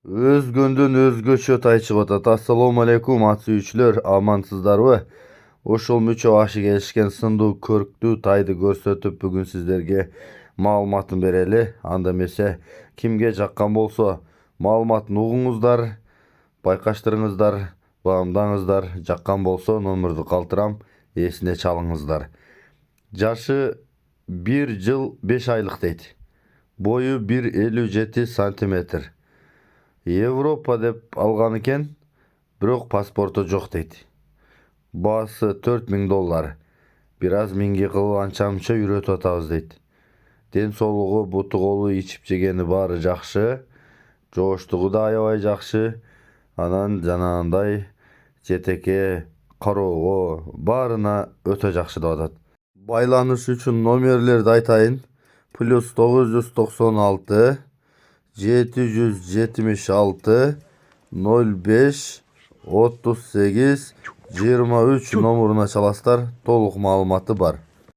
Өзгөндөн өзгөчө тай чыгып атат. Ассалому алейкум ат сүйүүчүлөр, амансыздарбы? Ошол мүчө башы келишкен сындуу көрктүү тайды көрсөтүп, бүгүн сиздерге маалыматын берели. Анда эмесе кимге жаккан болсо, маалыматын угуңуздар, байкаштырыңыздар, баамдаңыздар. Жаккан болсо номерду калтырам, эсине чалыңыздар. Жашы 1 жыл 5 айлык дейт. Бою 1,57 сантиметр. Европа деп алган экен, бирок паспорту жок дейт. Баасы $4000. Бир аз миңги кылып анча-мынча үйрөтүп атабыз дейт. Ден соолугу, буту колу, ичип жегени баары жакшы. Жооштугу да аябай жакшы. Анан жанагындай жетеке, кароого баарына өтө жакшы деп атат. Байланыш үчүн номерлерди айтайын. +996 776 05 38 23 номеруна чаласыздар. Толук маалыматы бар.